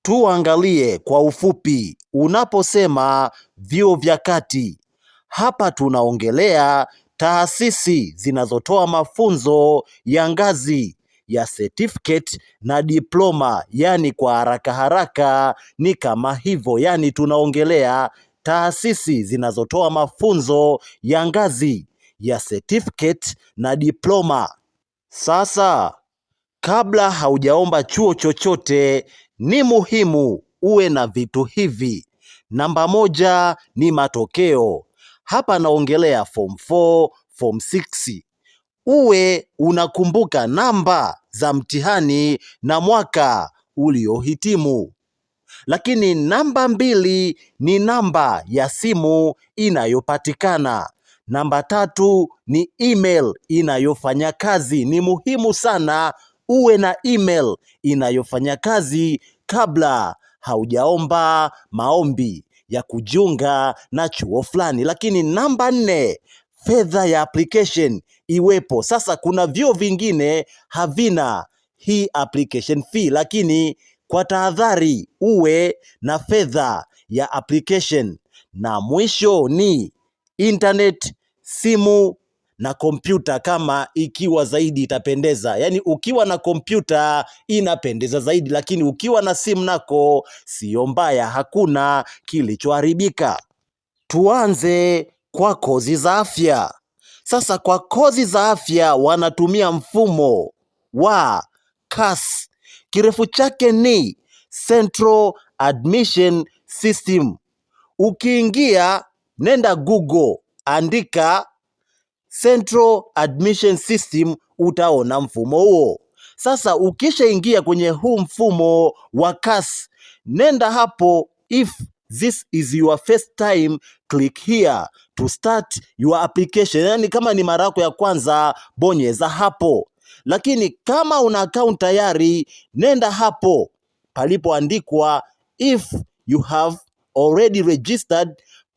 Tuangalie kwa ufupi unaposema vyuo vya kati. Hapa tunaongelea taasisi zinazotoa mafunzo ya ngazi ya certificate na diploma, yani kwa haraka haraka ni kama hivyo, yani tunaongelea taasisi zinazotoa mafunzo ya ngazi ya certificate na diploma. Sasa kabla haujaomba chuo chochote ni muhimu uwe na vitu hivi. Namba moja ni matokeo. Hapa naongelea form 4, form 6. Uwe unakumbuka namba za mtihani na mwaka uliohitimu. Lakini namba mbili ni namba ya simu inayopatikana. Namba tatu ni email inayofanya kazi. Ni muhimu sana uwe na email inayofanya kazi kabla haujaomba maombi ya kujiunga na chuo fulani. Lakini namba nne, fedha ya application iwepo. Sasa kuna vyuo vingine havina hii application fee, lakini kwa tahadhari uwe na fedha ya application. Na mwisho ni internet, simu na kompyuta, kama ikiwa zaidi itapendeza. Yani ukiwa na kompyuta inapendeza zaidi, lakini ukiwa na simu nako sio mbaya, hakuna kilichoharibika. Tuanze kwa kozi za afya. Sasa kwa kozi za afya wanatumia mfumo wa CAS. Kirefu chake ni Central Admission System. Ukiingia, nenda Google, andika Central Admission System, utaona mfumo huo. Sasa ukishaingia kwenye huu mfumo wa CAS, nenda hapo. If this is your first time, click here to start your application. Yani kama ni mara yako ya kwanza, bonyeza hapo. Lakini kama una account tayari, nenda hapo palipoandikwa if you have already registered,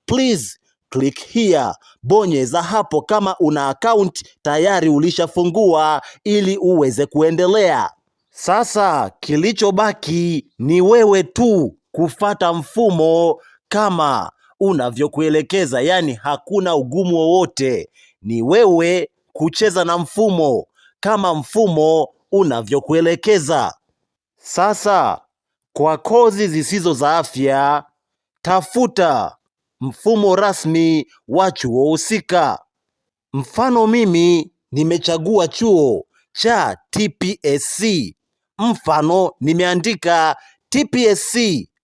please click here. Bonyeza hapo kama una account tayari ulishafungua ili uweze kuendelea. Sasa kilichobaki ni wewe tu kufata mfumo kama unavyokuelekeza, yani hakuna ugumu wowote. Ni wewe kucheza na mfumo kama mfumo unavyokuelekeza. Sasa kwa kozi zisizo za afya, tafuta mfumo rasmi wa chuo husika. Mfano mimi nimechagua chuo cha TPSC. Mfano nimeandika TPSC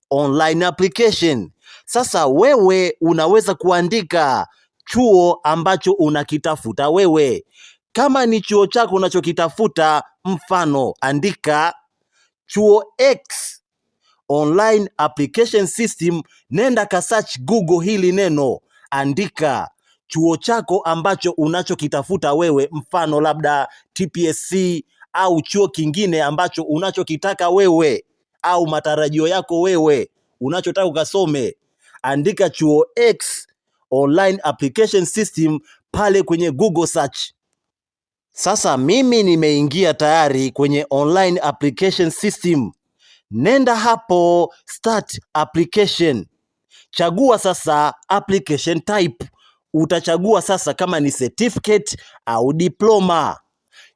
online application. Sasa wewe unaweza kuandika chuo ambacho unakitafuta wewe. Kama ni chuo chako unachokitafuta, mfano andika chuo X online application system, nenda ka search Google hili neno, andika chuo chako ambacho unachokitafuta wewe, mfano labda TPSC au chuo kingine ambacho unachokitaka wewe au matarajio yako wewe unachotaka ukasome. Andika chuo X online application system pale kwenye Google search. Sasa mimi nimeingia tayari kwenye online application system. Nenda hapo start application. Chagua sasa application type. Utachagua sasa kama ni certificate au diploma.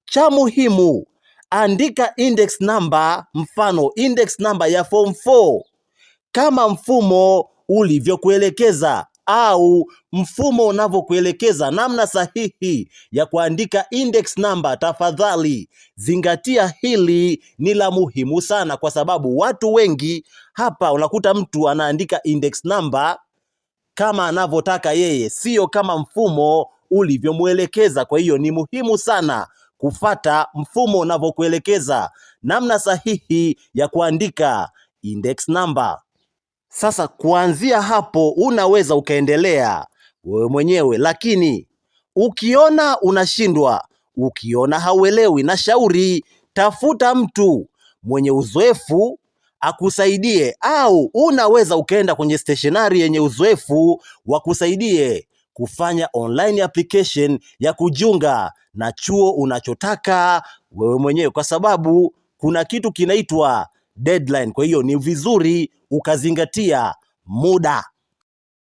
Cha muhimu, andika index number, mfano index number ya form 4 kama mfumo ulivyokuelekeza au mfumo unavyokuelekeza namna sahihi ya kuandika index number. Tafadhali zingatia hili, ni la muhimu sana, kwa sababu watu wengi hapa unakuta mtu anaandika index number kama anavyotaka yeye, sio kama mfumo ulivyomuelekeza. Kwa hiyo ni muhimu sana kufata mfumo unavyokuelekeza namna sahihi ya kuandika index number. Sasa kuanzia hapo unaweza ukaendelea wewe mwenyewe, lakini ukiona unashindwa, ukiona hauelewi, na shauri tafuta mtu mwenye uzoefu akusaidie, au unaweza ukaenda kwenye stationery yenye uzoefu wakusaidie kufanya online application ya kujiunga na chuo unachotaka wewe mwenyewe, kwa sababu kuna kitu kinaitwa deadline. Kwa hiyo ni vizuri ukazingatia muda.